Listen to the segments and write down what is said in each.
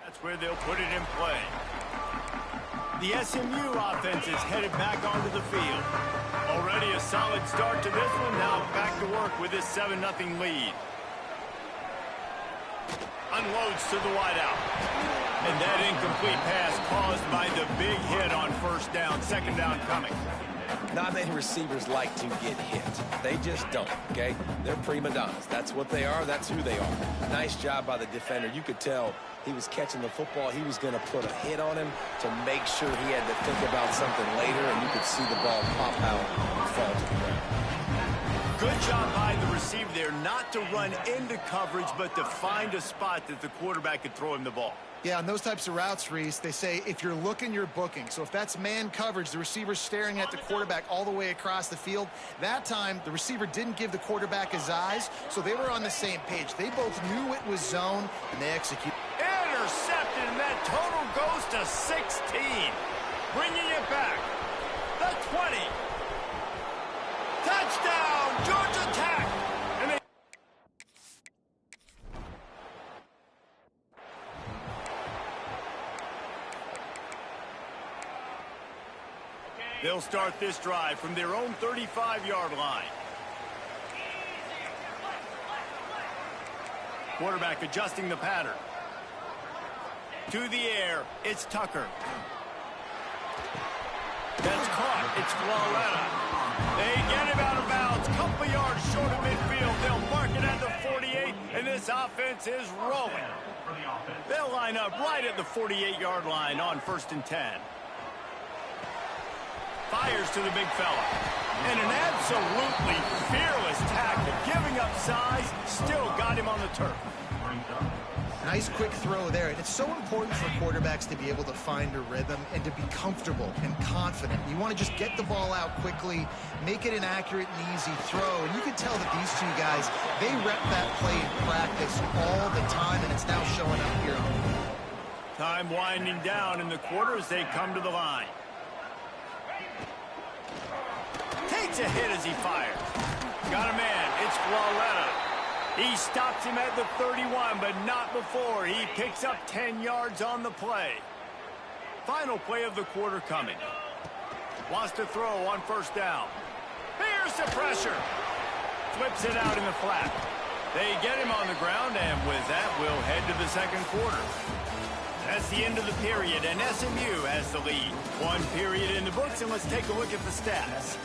That's where they'll put it in play. The SMU offense is headed back onto the field. Already a solid start to this one. Now back to work with this 7-0 lead. Unloads to the wideout. And that incomplete pass caused by the big hit on first down. Second down coming. Not many receivers like to get hit. They just don't, okay? They're prima donnas. That's what they are. That's who they are. Nice job by the defender. You could tell he was catching the football. He was going to put a hit on him to make sure he had to think about something later, and you could see the ball pop out and fall to the ground. Good job by the receiver there not to run into coverage, but to find a spot that the quarterback could throw him the ball. Yeah, on those types of routes, Reese, they say if you're looking, you're booking. So if that's man coverage, the receiver's staring at the quarterback all the way across the field. That time, the receiver didn't give the quarterback his eyes, so they were on the same page. They both knew it was zone, and they executed. Intercepted, and that total goes to 16. Bringing it back. The 20. Touchdown, Georgia Tech. And they'll start this drive from their own 35-yard line. Quarterback adjusting the pattern. To the air, it's Tucker. That's caught. It's Floretta. They get him out of bounds. Couple yards short of midfield. They'll mark it at the 48, and this offense is rolling. They'll line up right at the 48-yard line on 1st and 10. Fires to the big fella. And an absolutely fearless tackle. Giving up size, still got him on the turf. Nice quick throw there. And it's so important for quarterbacks to be able to find a rhythm and to be comfortable and confident. You want to just get the ball out quickly, make it an accurate and easy throw. And you can tell that these two guys, they rep that play in practice all the time, and it's now showing up here. Time winding down in the quarter as they come to the line. Takes a hit as he fires. Got a man. It's Floretta. He stops him at the 31, but not before. He picks up 10 yards on the play. Final play of the quarter coming. Wants to throw on 1st down. Here's the pressure. Flips it out in the flat. They get him on the ground, and with that, we'll head to the second quarter. That's the end of the period, and SMU has the lead. One period in the books, and let's take a look at the stats.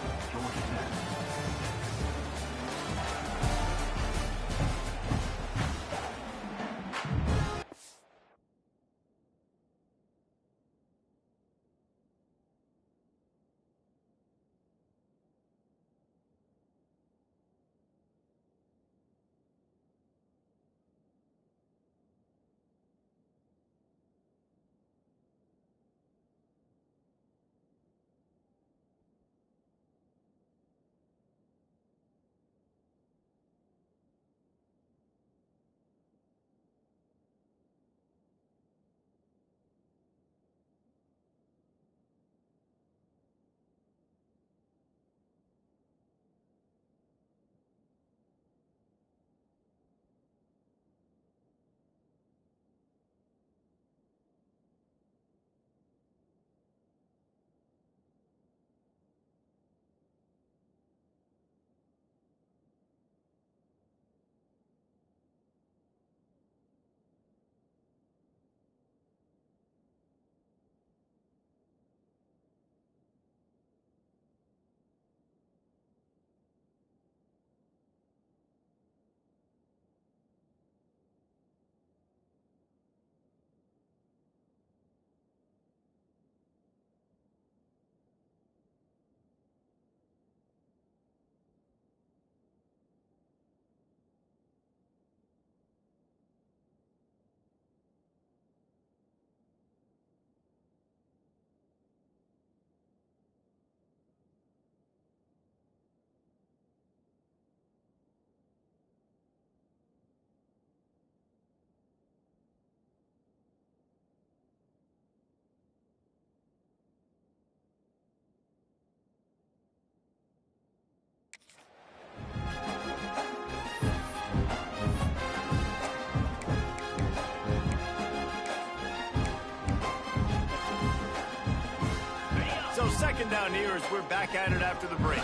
down here as we're back at it after the break.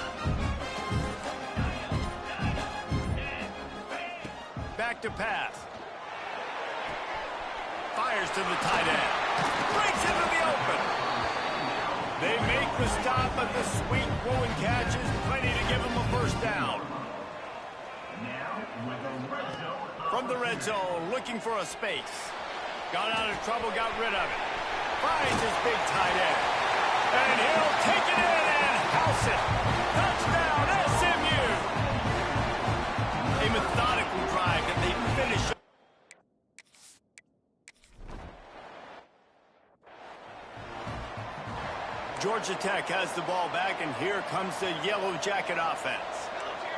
Back to pass. Fires to the tight end. Breaks into the open. They make the stop, but the sweet throwing catch is plenty to give them a first down. From the red zone, looking for a space. Got out of trouble, got rid of it. Finds his big tight end. And he'll take it in and house it. Touchdown, SMU. A methodical drive that they finish. Georgia Tech has the ball back, and here comes the Yellow Jacket offense.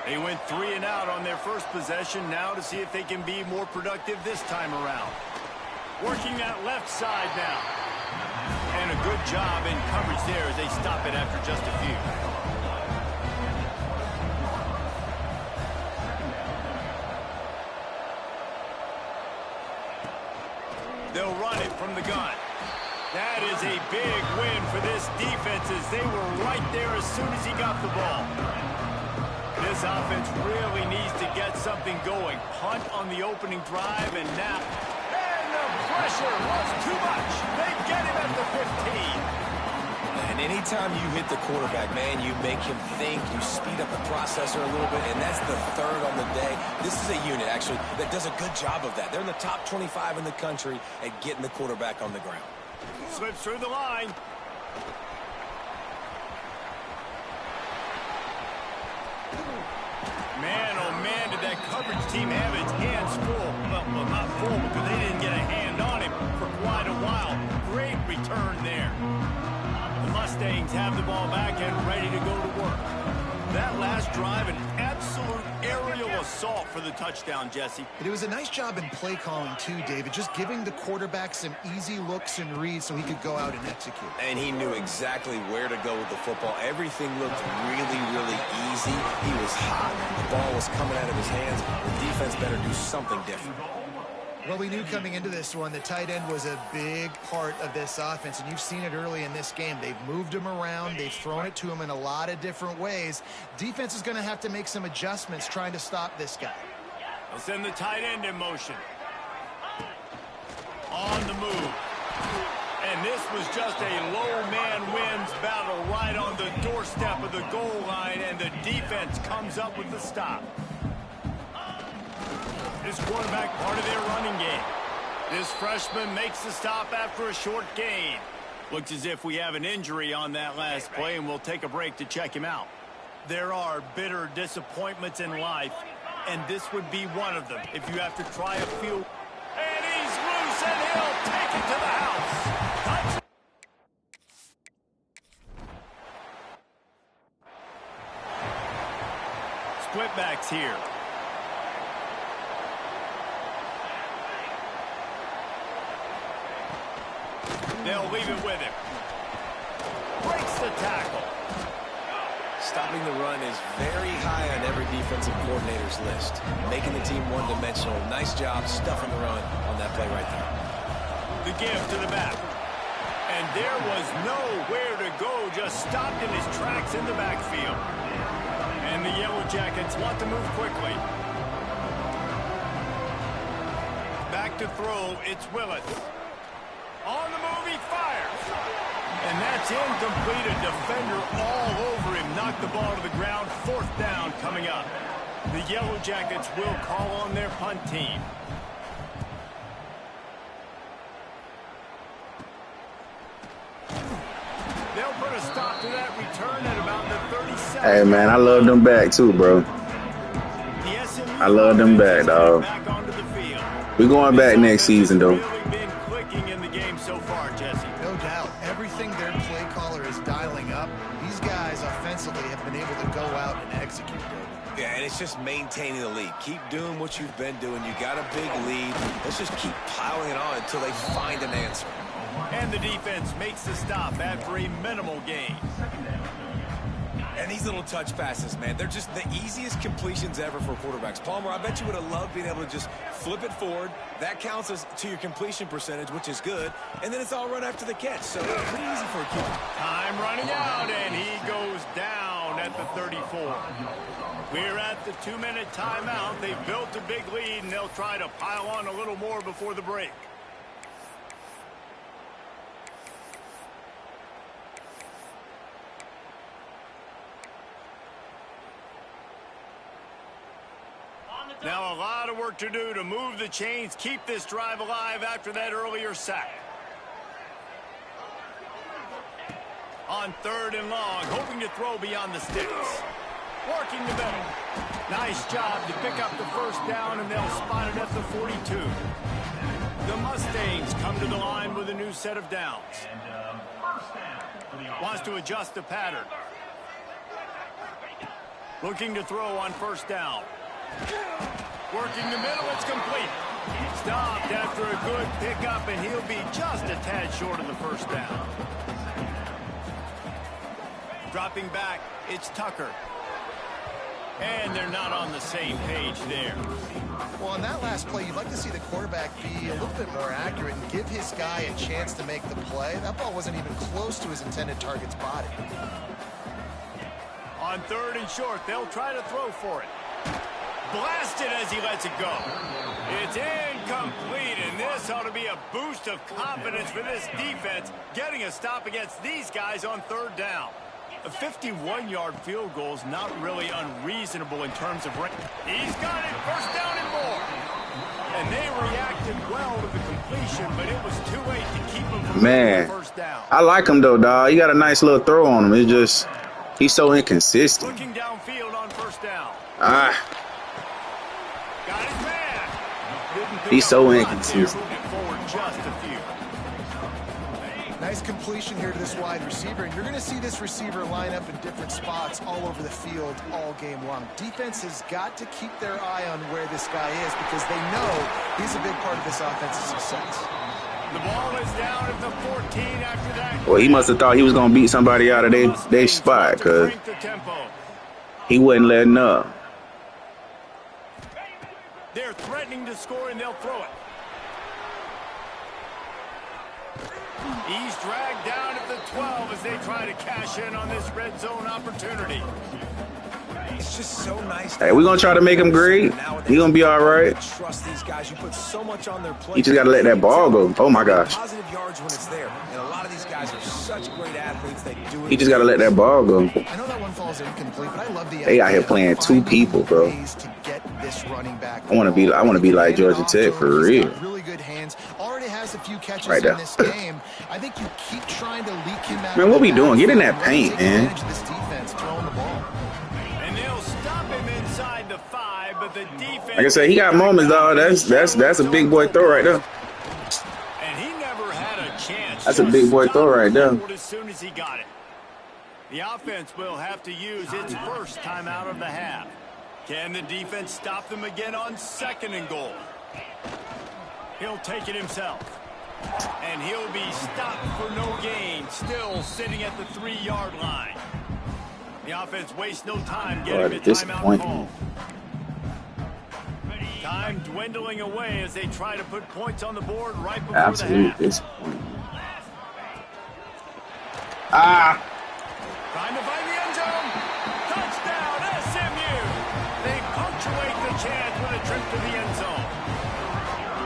They went 3 and out on their first possession, now to see if they can be more productive this time around. Working that left side now. And a good job in coverage there as they stop it after just a few. They'll run it from the gun. That is a big win for this defense as they were right there as soon as he got the ball. This offense really needs to get something going. Punt on the opening drive, and now... And the pressure was too much. They get him at the 15. And anytime you hit the quarterback, man, you make him think, you speed up the processor a little bit, and that's the third on the day. This is a unit, actually, that does a good job of that. They're in the top 25 in the country at getting the quarterback on the ground. Slips through the line. Man, oh man, did that coverage team have its hands full. Well, not full because they didn't get a hand on him for quite a while. Great return there. The Mustangs have the ball back and ready to go to work. That last drive, an absolute aerial assault for the touchdown, Jesse. It was a nice job in play calling, too, David, just giving the quarterback some easy looks and reads so he could go out and execute. And he knew exactly where to go with the football. Everything looked really, really easy. He was hot. The ball was coming out of his hands. The defense better do something different. Well, we knew coming into this one, the tight end was a big part of this offense, and you've seen it early in this game. They've moved him around. They've thrown it to him in a lot of different ways. Defense is going to have to make some adjustments trying to stop this guy. They'll send the tight end in motion. On the move. And this was just a low man wins battle right on the doorstep of the goal line, and the defense comes up with the stop. This quarterback part of their running game. This freshman makes the stop after a short gain. Looks as if we have an injury on that last play, and we'll take a break to check him out. There are bitter disappointments in life, and this would be one of them. If you have to try a field. And he's loose, and he'll take it to the house. Split backs here. They'll leave it with him. Breaks the tackle. Stopping the run is very high on every defensive coordinator's list. Making the team one-dimensional. Nice job stuffing the run on that play right there. The give to the back. And there was nowhere to go. Just stopped in his tracks in the backfield. And the Yellow Jackets want to move quickly. Back to throw. It's Willis. On the move, he fires. And that's incomplete. A defender all over him. Knocked the ball to the ground. 4th down coming up. The Yellow Jackets will call on their punt team. They'll put a stop to that return at about the 37. Hey, man, I love them back, too, bro. I love them back, dog. We're going back next season, though. No doubt. Everything their play caller is dialing up, these guys offensively have been able to go out and execute. Yeah, and it's just maintaining the lead. Keep doing what you've been doing. You got a big lead. Let's just keep piling it on until they find an answer. And the defense makes the stop after a minimal gain. And these little touch passes, man, they're just the easiest completions ever for quarterbacks. Palmer, I bet you would have loved being able to just flip it forward. That counts as to your completion percentage, which is good. And then it's all run after the catch. So pretty easy for a keeper. Time running out, and he goes down at the 34. We're at the 2-minute timeout. They've built a big lead, and they'll try to pile on a little more before the break. Now a lot of work to do to move the chains, keep this drive alive after that earlier sack. On 3rd and long, hoping to throw beyond the sticks. Working the middle. Nice job to pick up the first down, and they'll spot it at the 42. The Mustangs come to the line with a new set of downs. Wants to adjust the pattern. Looking to throw on 1st down. Working the middle, it's complete. Stopped after a good pickup, and he'll be just a tad short of the 1st down. Dropping back, it's Tucker. And they're not on the same page there. Well, on that last play, you'd like to see the quarterback be a little bit more accurate and give his guy a chance to make the play. That ball wasn't even close to his intended target's body. On 3rd and short, they'll try to throw for it. Blasted as he lets it go. It's incomplete, and this ought to be a boost of confidence for this defense, getting a stop against these guys on 3rd down. A 51-yard field goal is not really unreasonable in terms of range. He's got it, 1st down and more. And they reacted well to the completion, but it was too late to keep him from the 1st down. I like him, though, dog. He got a nice little throw on him. It's just, he's so inconsistent. Looking downfield on 1st down. Got his man. He's so inconsistent. Just a few. Nice completion here to this wide receiver, and you're going to see this receiver line up in different spots all over the field all game long. Defense has got to keep their eye on where this guy is because they know he's a big part of this offense's success. The ball is down at the 14 after that. Well, he must have thought he was going to beat somebody out of their spot because he wasn't letting up. They're threatening to score, and they'll throw it. He's dragged down at the 12 as they try to cash in on this red zone opportunity. It's just so nice. Hey, we're going to try to make him great. He's going to be all right. Trust these guys. You put so much on their plate. He just got to let that ball go. Oh, my gosh. Positive yards when it's there. And a lot of these guys are such great athletes. They do it. He just got to let that ball go. I know that one falls incomplete, but I love the They out here playing 2 people, bro. I want to be like Georgia Tech for real. Really good hands. Already has a few catches right there. in this game. I think you keep trying to leak him out. Man, what we doing? Get in that paint, man. This defense throwing the ball. And they'll stop him inside the 5, but the defense. Like I said, he got moments, dog. That's a big boy throw right there. And he never had a chance. That's a big boy throw right there. As soon as he got it. The offense will have to use its first time out of the half. Can the defense stop them again on 2nd and goal? He'll take it himself. And he'll be stopped for no gain, still sitting at the 3-yard line. The offense wastes no time getting the timeout call. Time dwindling away as they try to put points on the board right before Absolute the half. disappointment. Trying to find the end zone. Touchdown, SMU. They punctuate the chance with a trip to the end zone.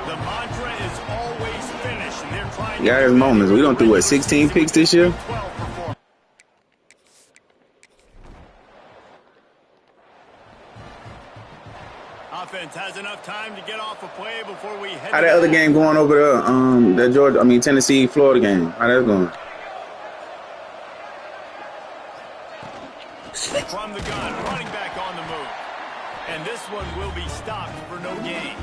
The mantra is always finish, and they're trying to... Yeah, there's moments. We don't do, what, 16 picks this year? Offense has enough time to get off a play before we head. How that other game going over there? That Tennessee, Florida game. How that's going? From the gun, running back on the move. And this one will be stopped for no gain.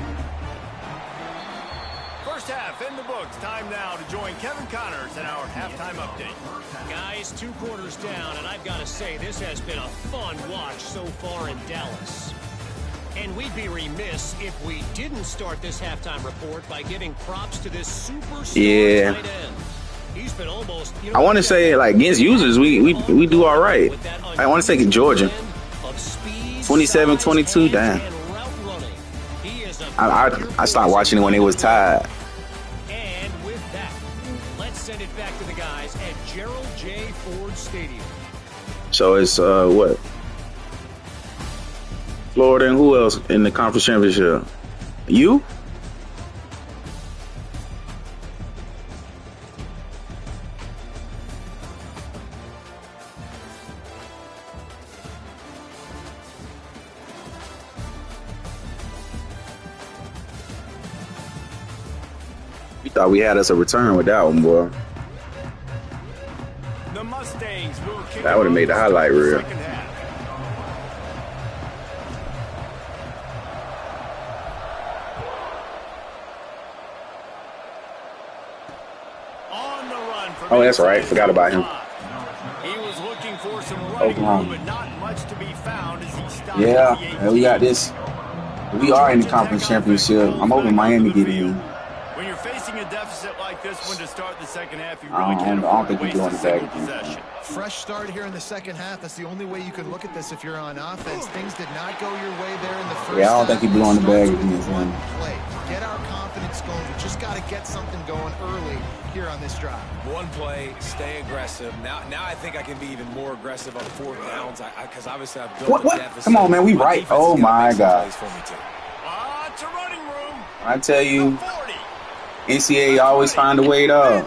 First half in the books. Time now to join Kevin Connors in our halftime update. Guys, 2 quarters down, and I've got to say, this has been a fun watch so far in Dallas. And we'd be remiss if we didn't start this halftime report by giving props to this superstar tight end. He's been almost, I want to say, like, against users, we do all right. I want to say Georgia. 27-22, damn. I stopped watching it when they was tied. And with that, let's send it back to the guys at Gerald J. Ford Stadium. So it's what? Florida and who else in the conference championship? You? We thought we had us a return with that one, boy. The Mustangs will kick that would have made the highlight reel. Oh, that's right. Forgot about him. He was looking for some running room, but not much to be found as he stopped. Yeah, we got this. We are in the conference championship. I'm hoping Miami get in. When you're facing a deficit like this one to start the second half, you really can't I don't afford think to he's waste doing a the single bag. possession. Fresh start here in the second half. That's the only way you can look at this if you're on offense. Things did not go your way there in the first half. Yeah, I don't think he's blowing the bag against one him. play. Get our confidence going. We just got to get something going early here on this drive. One play, stay aggressive. Now I think I can be even more aggressive on fourth downs because obviously I've built a deficit. Come on, man, we right. Oh my God. It's a running room. I tell you, NCAA always find a way to.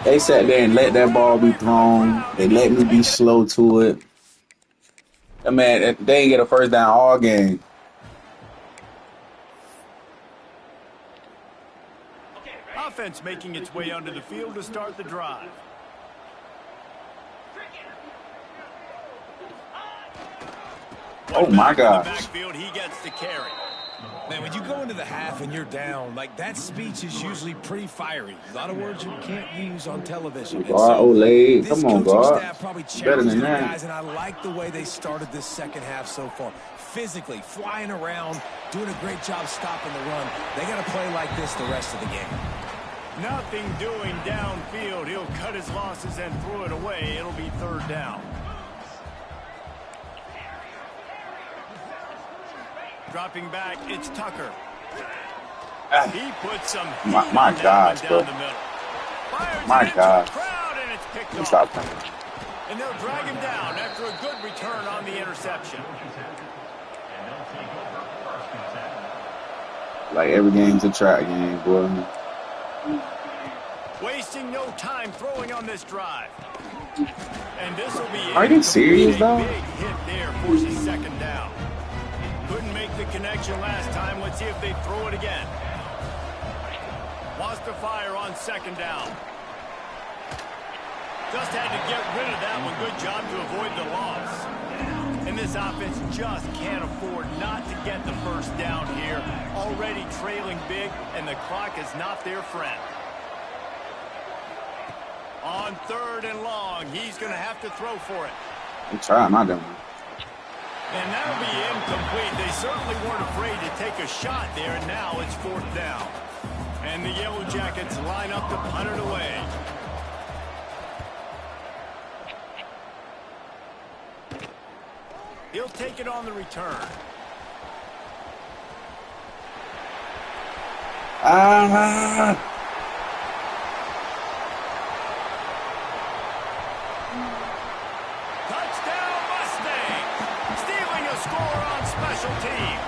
They sat there and let that ball be thrown. They let me be slow to it. That man, they ain't get a first down all game. Offense making its way onto the field to start the drive. Oh my gosh. Backfield, he gets the carry. Man, when you go into the half and you're down, like that speech is usually pretty fiery. A lot of words you can't use on television. Olay, come on, God. Better than that. Guys, and I like the way they started this second half so far. Physically, flying around, doing a great job stopping the run. They got to play like this the rest of the game. Nothing doing downfield. He'll cut his losses and throw it away. It'll be third down. Dropping back, it's Tucker. He puts some heat my gosh, down bro. the middle. Fires My God. Crowd, and it's picked off. Stop playing. And they'll drag him down after a good return on the interception. Like every game's a track game, boy. Wasting no time throwing on this drive. And this will be Are you serious, though? Big hit there forces second down. Couldn't make the connection last time. Let's see if they throw it again. Wants to fire on second down. Just had to get rid of that one. Good job to avoid the loss. And this offense just can't afford not to get the first down here. Already trailing big, and the clock is not their friend. On third and long, he's going to have to throw for it. I'm trying my damn. And that'll be incomplete. They certainly weren't afraid to take a shot there, and now it's fourth down. And the Yellow Jackets line up to punt it away. He'll take it on the return. Touchdown Mustangs! Stealing a score on special teams.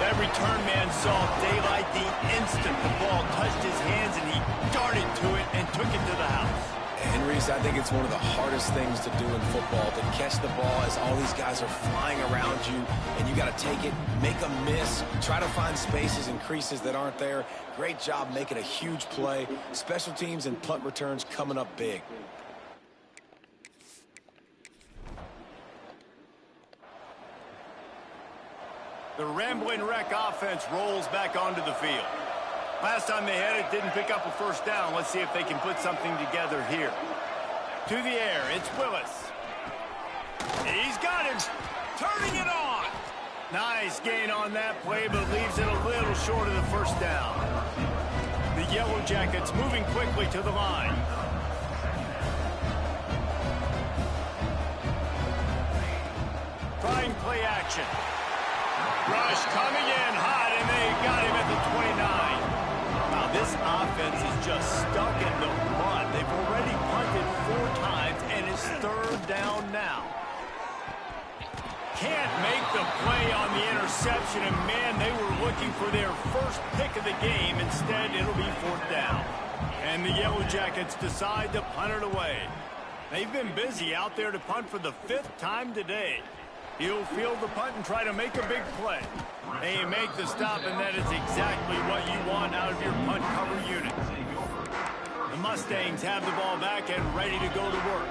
That return man saw daylight the instant the ball touched his hands, and he darted to it and took it to the house. And Reese, I think it's one of the hardest things to do in football, to catch the ball as all these guys are flying around you, and you got to take it, make a miss, try to find spaces and creases that aren't there. Great job making a huge play. Special teams and punt returns coming up big. The Rambling Wreck offense rolls back onto the field. Last time they had it, didn't pick up a first down. Let's see if they can put something together here. To the air, it's Willis. He's got him. Turning it on. Nice gain on that play, but leaves it a little short of the first down. The Yellow Jackets moving quickly to the line. Trying play action. Rush coming in hot, and they got him at the 29. Now, this offense is just stuck in the mud. They've already punted 4 times, and it's 3rd down now. Can't make the play on the interception, and man, they were looking for their first pick of the game. Instead, it'll be 4th down. And the Yellow Jackets decide to punt it away. They've been busy out there to punt for the 5th time today. He'll field the punt and try to make a big play. They make the stop, and that is exactly what you want out of your punt cover unit. The Mustangs have the ball back and ready to go to work.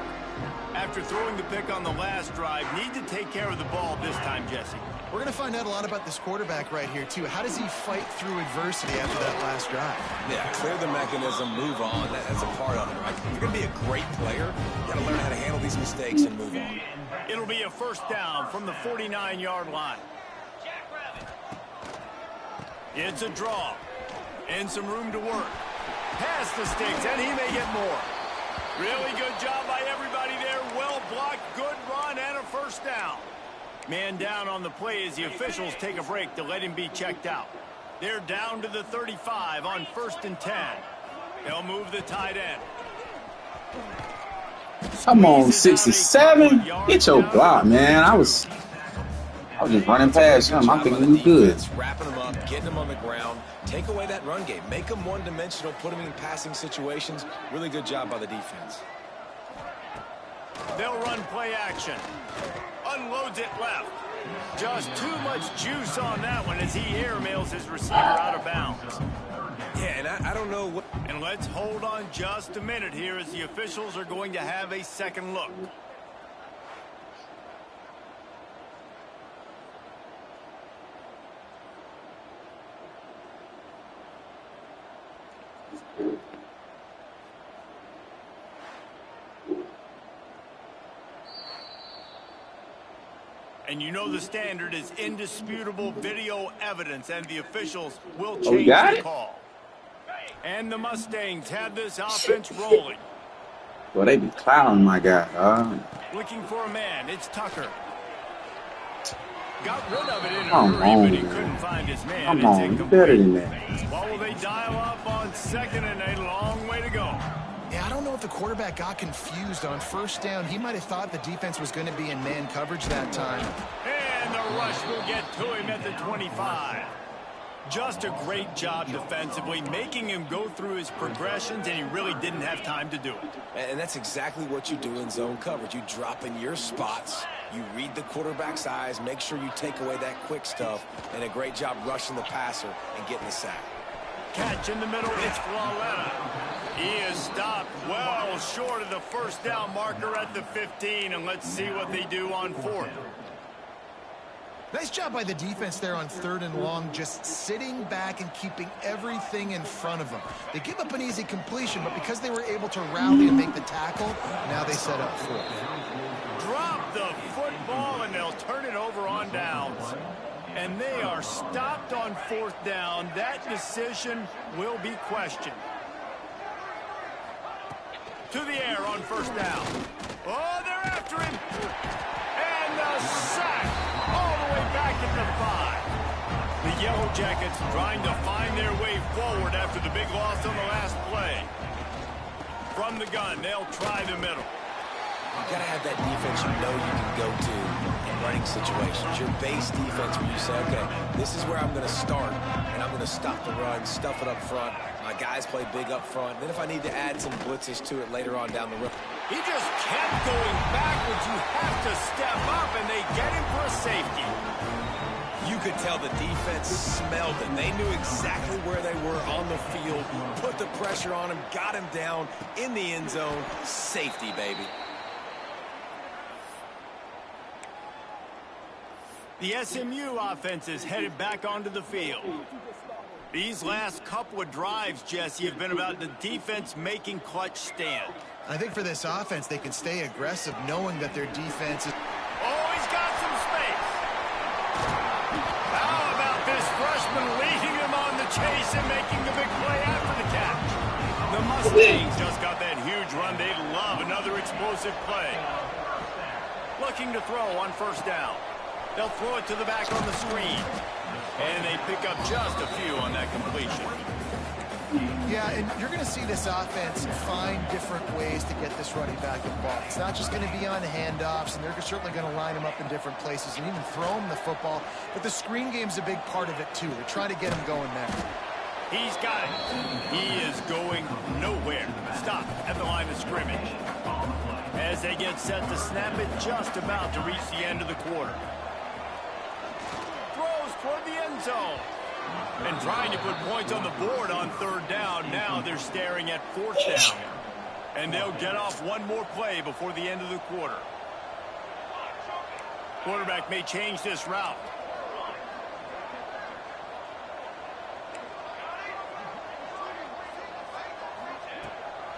After throwing the pick on the last drive, need to take care of the ball this time, Jesse. We're going to find out a lot about this quarterback right here, too. How does he fight through adversity after that last drive? Yeah, clear the mechanism, move on. That's a part of it, right? If you're going to be a great player, you got to learn how to handle these mistakes and move on. It'll be a 1st down from the 49-yard line. It's a draw. And some room to work. Past the sticks, and he may get more. Really good job by everybody there. Well blocked, good run, and a 1st down. Man down on the play as the officials take a break to let him be checked out. They're down to the 35 on 1st and 10. They'll move the tight end. Come on, 67. Get your block, man. I was just running past him. I think he was good. Wrapping him up, getting him on the ground. Take away that run game. Make him one-dimensional. Put him in passing situations. Really good job by the defense. They'll run play action. Unloads it left. Just too much juice on that one as he airmails his receiver out of bounds. Yeah, and I don't know what... And let's hold on just a minute here as the officials are going to have a second look. And you know the standard is indisputable video evidence, and the officials will change the call. And the Mustangs have this offense rolling. Well, they be clowning my guy. Looking for a man. It's Tucker. Got rid of it in a Come hurry, on, but he man. couldn't find his man. Come It's on, you incomplete. better than that. Well, will they dial up on 2nd and a long way to go? Yeah, I don't know if the quarterback got confused on 1st down. He might have thought the defense was going to be in man coverage that time. And the rush will get to him at the 25. Just a great job defensively, making him go through his progressions, and he really didn't have time to do it. And that's exactly what you do in zone coverage. You drop in your spots, you read the quarterback's eyes, make sure you take away that quick stuff, and a great job rushing the passer and getting the sack. Catch in the middle, it's Flawletta. He is stopped well short of the 1st down marker at the 15, and let's see what they do on 4th. Nice job by the defense there on 3rd and long, just sitting back and keeping everything in front of them. They give up an easy completion, but because they were able to rally and make the tackle, now they set up 4th. Drop the football, and they'll turn it over on downs. And they are stopped on 4th down. That decision will be questioned. To the air on 1st down. Oh, they're after him. And the sack all the way back at the 5. The Yellow Jackets trying to find their way forward after the big loss on the last play. From the gun, they'll try the middle. You got to have that defense you know you can go to in running situations. Your base defense where you say, okay, this is where I'm going to start, and I'm going to stop the run, stuff it up front. My guys play big up front. Then if I need to add some blitzes to it later on down the road. He just kept going backwards. You have to step up, and they get him for a safety. You could tell the defense smelled it. They knew exactly where they were on the field, put the pressure on him, got him down in the end zone. Safety, baby. The SMU offense is headed back onto the field. These last couple of drives, Jesse, have been about the defense making clutch stand. I think for this offense, they can stay aggressive knowing that their defense is... Oh, he's got some space. How about this freshman leading him on the chase and making the big play after the catch. The Mustangs just got that huge run. They'd love another explosive play. Looking to throw on first down. They'll throw it to the back on the screen. And they pick up just a few on that completion. Yeah, and you're going to see this offense find different ways to get this running back involved. It's not just going to be on handoffs, and they're certainly going to line him up in different places and even throw him the football. But the screen game's a big part of it, too. They're trying to get him going there. He's got it. He is going nowhere. Stop at the line of scrimmage. As they get set to snap it, just about to reach the end of the quarter. Throws toward the end zone. And trying to put points on the board on third down. Now they're staring at fourth down. And they'll get off one more play before the end of the quarter. Quarterback may change this route.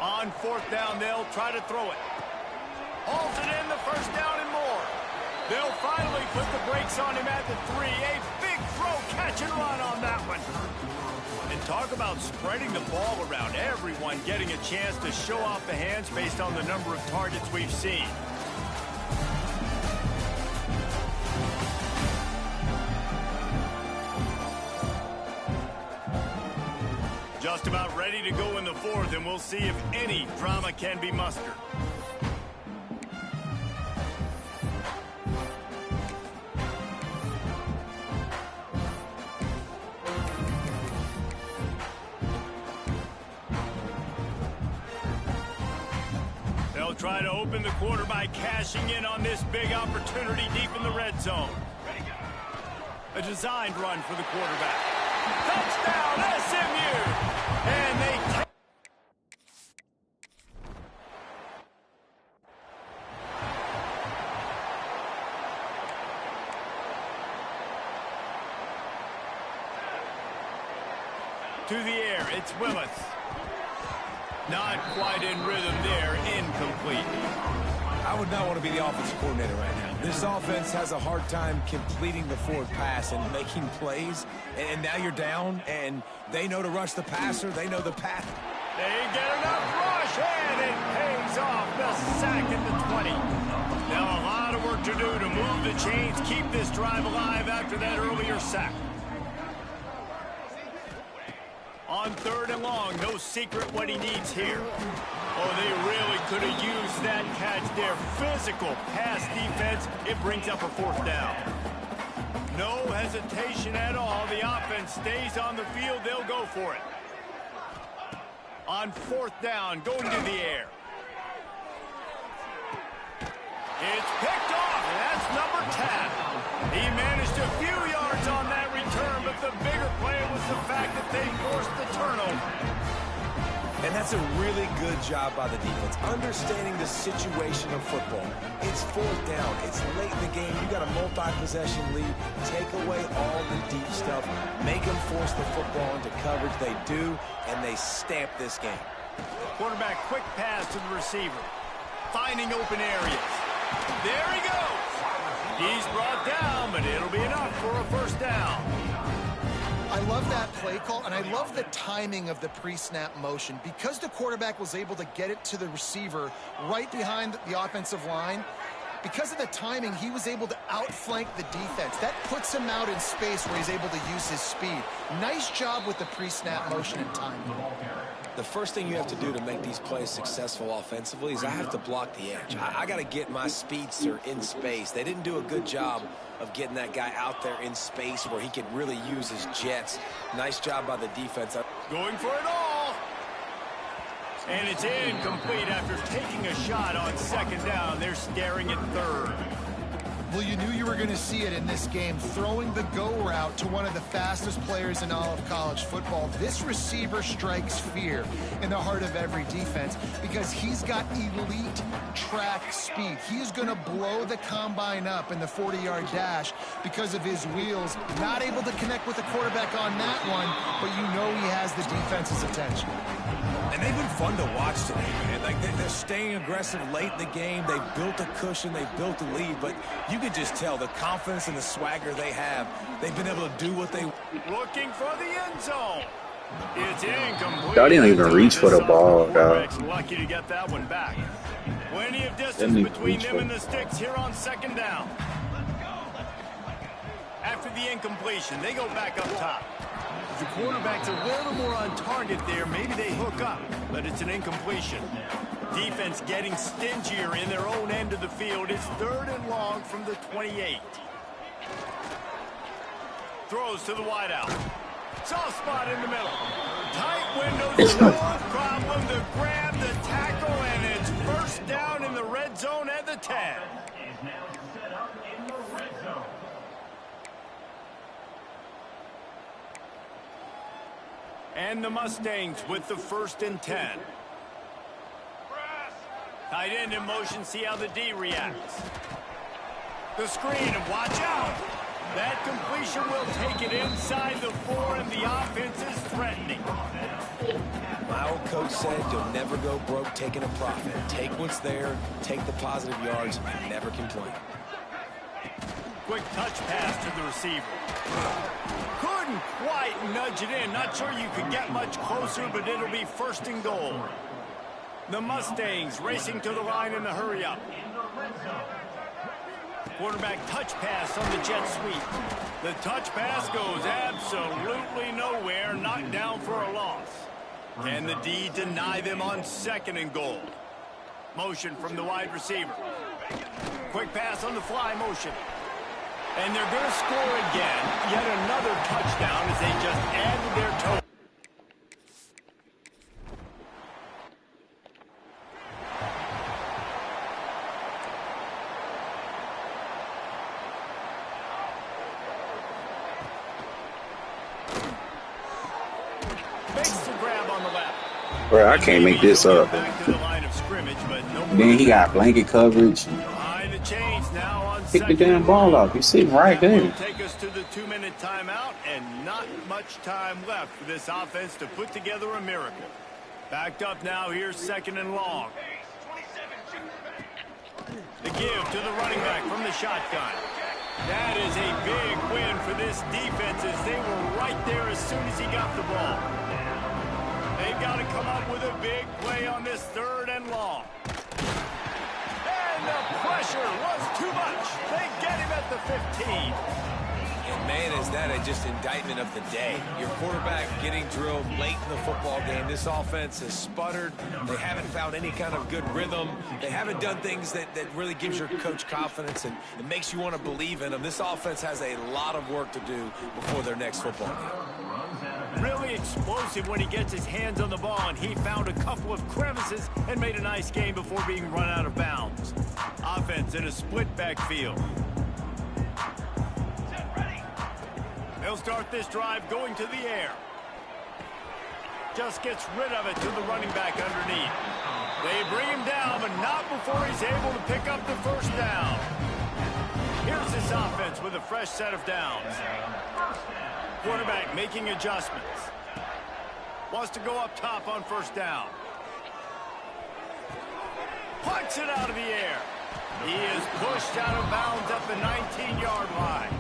On fourth down, they'll try to throw it. Hauls it in, the first down and more. They'll finally put the brakes on him at the 3. A big throw, catch and run on that one. And talk about spreading the ball around. Everyone getting a chance to show off the hands based on the number of targets we've seen. Just about ready to go in the fourth, and we'll see if any drama can be mustered. They'll try to open the quarter by cashing in on this big opportunity deep in the red zone. A designed run for the quarterback. Touchdown, SMU! And they to the air, it's Willis. Not quite in rhythm there, incomplete. I would not want to be the offensive coordinator right now. This offense has a hard time completing the forward pass and making plays. And now you're down, and they know to rush the passer. They know the path. They get enough rush, and it pays off. The sack at the 20. Now a lot of work to do to move the chains, keep this drive alive after that earlier sack. On third and long, no secret what he needs here. Oh, they really could have used that catch there. Physical pass defense. It brings up a fourth down. No hesitation at all. The offense stays on the field. They'll go for it. On fourth down, going to the air. It's picked off, and that's number 10. He managed a few yards on that return, but the bigger play was the fact that they forced the turnover. And that's a really good job by the defense, understanding the situation of football. It's fourth down. It's late in the game. You got a multi-possession lead. Take away all the deep stuff. Make them force the football into coverage. They do, and they stamp this game. Quarterback, quick pass to the receiver. Finding open areas. There he goes. He's brought down, but it'll be enough for a first down. I love that play call, and I love the timing of the pre-snap motion. Because the quarterback was able to get it to the receiver right behind the offensive line, because of the timing, he was able to outflank the defense. That puts him out in space where he's able to use his speed. Nice job with the pre-snap motion and timing. The first thing you have to do to make these plays successful offensively is I have to block the edge. I got to get my speedster in space. They didn't do a good job of getting that guy out there in space where he could really use his jets. Nice job by the defense. Going for it all. And it's incomplete after taking a shot on second down. They're staring at third. Well, you knew you were going to see it in this game, throwing the go route to one of the fastest players in all of college football. This receiver strikes fear in the heart of every defense because he's got elite track speed. He's going to blow the combine up in the 40-yard dash because of his wheels. Not able to connect with the quarterback on that one, but you know he has the defense's attention. And they've been fun to watch today, man. Like they're staying aggressive late in the game. They built a cushion. They built a lead. But you you could just tell the confidence and the swagger they have. They've been able to do what they... Looking for the end zone. It's incomplete. Y'all didn't even reach for the ball, dog. Lucky to get that one back. Plenty of distance between them and the sticks here on second down. After the incompletion, they go back up top. The quarterback's a little more on target there. Maybe they hook up, but it's an incompletion. Defense getting stingier in their own end of the field. It's 3rd and long from the 28. Throws to the wideout. Soft spot in the middle. Tight windows, no problem to grab the tackle, and it's first down in the red zone at the 10. And the Mustangs with the 1st and 10. Tight end in motion, see how the D reacts. The screen, and watch out. That completion will take it inside the 4, and the offense is threatening. My old coach said you'll never go broke taking a profit. Take what's there, take the positive yards, and never complain. Quick touch pass to the receiver. Couldn't quite nudge it in. Not sure you could get much closer, but it'll be 1st and goal. The Mustangs racing to the line in the hurry-up. Quarterback touch pass on the jet sweep. The touch pass goes absolutely nowhere. Knocked down for a loss. Can the D deny them on 2nd and goal? Motion from the wide receiver. Quick pass on the fly motion. And they're going to score again. Yet another touchdown as they just added their total. Makes the grab on the left. Bro, I can't make this up. Back to the line of scrimmage, but no more. Then he got blanket coverage. Behind the chains now on Pick the damn ball up. He's sitting right there. Take us to the 2-minute timeout, and not much time left for this offense to put together a miracle. Backed up now, here's 2nd and long. The give to the running back from the shotgun. That is a big win for this defense as they were right there as soon as he got the ball. They've got to come up with a big play on this 3rd and long. And the pressure was too much. They get him at the 15. And man, is that just indictment of the day. Your quarterback getting drilled late in the football game. This offense has sputtered. They haven't found any kind of good rhythm. They haven't done things that really gives your coach confidence and it makes you want to believe in them. This offense has a lot of work to do before their next football game. Really explosive when he gets his hands on the ball, and he found a couple of crevices and made a nice game before being run out of bounds. Offense in a split backfield. They'll start this drive going to the air. Just gets rid of it to the running back underneath. They bring him down, but not before he's able to pick up the 1st down. Here's this offense with a fresh set of downs. Quarterback making adjustments. Wants to go up top on 1st down. Punts it out of the air. He is pushed out of bounds at the 19-yard line.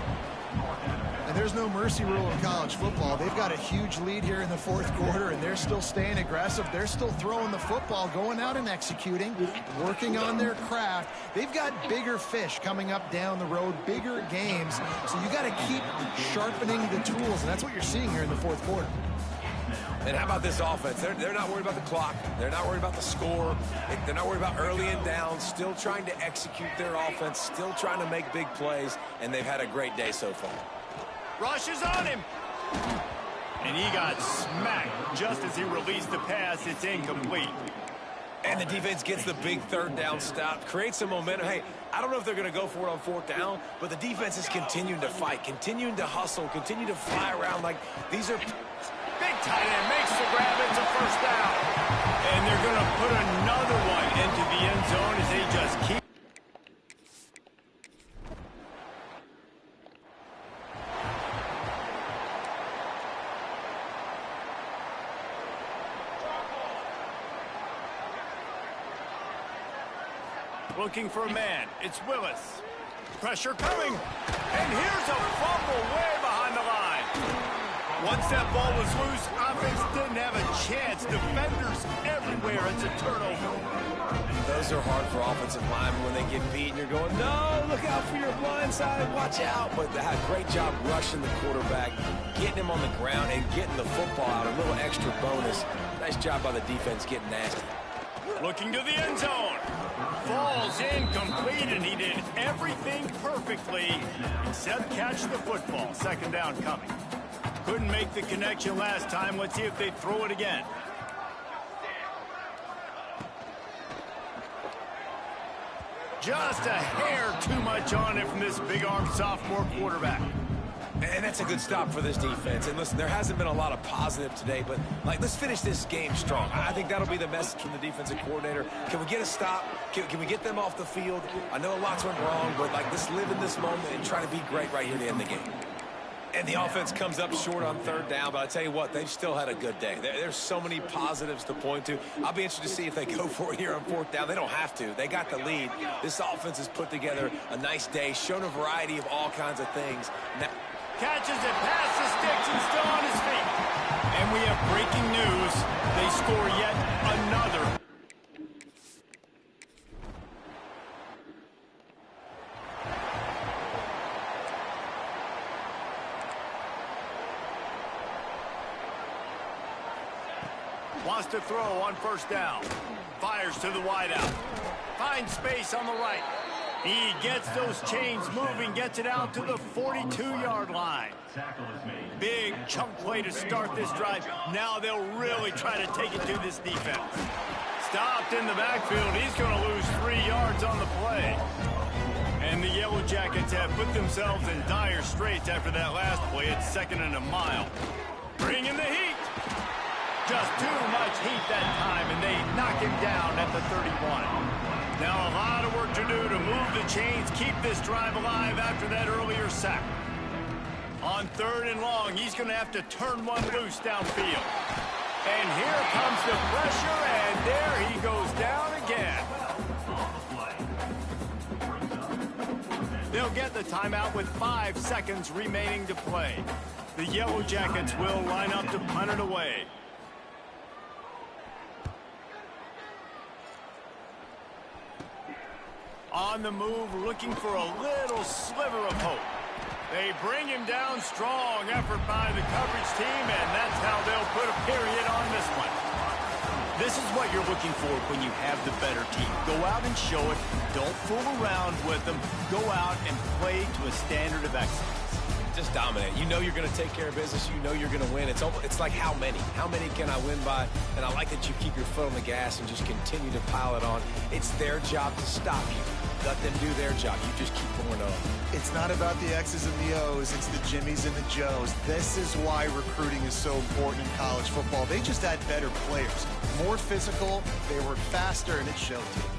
And there's no mercy rule in college football. They've got a huge lead here in the 4th quarter, and they're still staying aggressive. They're still throwing the football, going out and executing, working on their craft. They've got bigger fish coming up down the road, bigger games. So you got to keep sharpening the tools, and that's what you're seeing here in the 4th quarter. And how about this offense? They're not worried about the clock. They're not worried about the score. They're not worried about early and down. Still trying to execute their offense. Still trying to make big plays. And they've had a great day so far. Rushes on him. And he got smacked just as he released the pass. It's incomplete. And the defense gets the big 3rd down stop. Creates some momentum. Hey, I don't know if they're going to go for it on 4th down, but the defense is continuing to fight, continuing to hustle, continue to fly around. Like, these are... Big tight end makes the grab. It's a 1st down. And they're going to put another one into the end zone as they just keep. Looking for a man. It's Willis. Pressure coming. And here's a fumble way behind the line. Once that ball was loose, offense didn't have a chance. Defenders everywhere. It's a turnover. Those are hard for offensive linemen when they get beat and you're going, no, look out for your blind side, watch out. But they had a great job rushing the quarterback, getting him on the ground, and getting the football out. A little extra bonus. Nice job by the defense getting nasty. Looking to the end zone. Falls incomplete, and he did everything perfectly except catch the football. Second down coming. Couldn't make the connection last time. Let's see if they throw it again. Just a hair too much on it from this big-armed sophomore quarterback. And that's a good stop for this defense. And listen, there hasn't been a lot of positive today, but, let's finish this game strong. I think that'll be the message from the defensive coordinator. Can we get a stop? Can we get them off the field? I know lots went wrong, but, let's live in this moment and try to be great right here to end the game. And the offense comes up short on third down, but I tell you what, they've still had a good day. There's so many positives to point to. I'll be interested to see if they go for it here on fourth down. They don't have to. They got the lead. This offense has put together a nice day, shown a variety of all kinds of things. Now, catches it past the sticks and still on his feet. And we have breaking news. They score yet another. Wants to throw on first down. Fires to the wideout. Finds space on the right. He gets those chains moving, gets it out to the 42-yard line. Big chunk play to start this drive. Now they'll really try to take it to this defense. Stopped in the backfield. He's going to lose 3 yards on the play. And the Yellow Jackets have put themselves in dire straits after that last play. It's 2nd and a mile. Bringing the heat. Just too much heat that time, and they knock him down at the 31. Now a lot of work to do to move the chains, keep this drive alive after that earlier sack. On 3rd and long, he's going to have to turn one loose downfield. And here comes the pressure, and there he goes down again. They'll get the timeout with 5 seconds remaining to play. The Yellow Jackets will line up to punt it away. On the move, looking for a little sliver of hope. They bring him down. Strong effort by the coverage team, and that's how they'll put a period on this one. This is what you're looking for when you have the better team. Go out and show it. Don't fool around with them. Go out and play to a standard of excellence. Just dominate. You know you're going to take care of business. You know you're going to win. It's like how many? How many can I win by? And I like that you keep your foot on the gas and just continue to pile it on. It's their job to stop you. Let them do their job. You just keep going on. It's not about the X's and the O's. It's the Jimmies and the Joes. This is why recruiting is so important in college football. They just had better players. More physical. They were faster, and it showed too.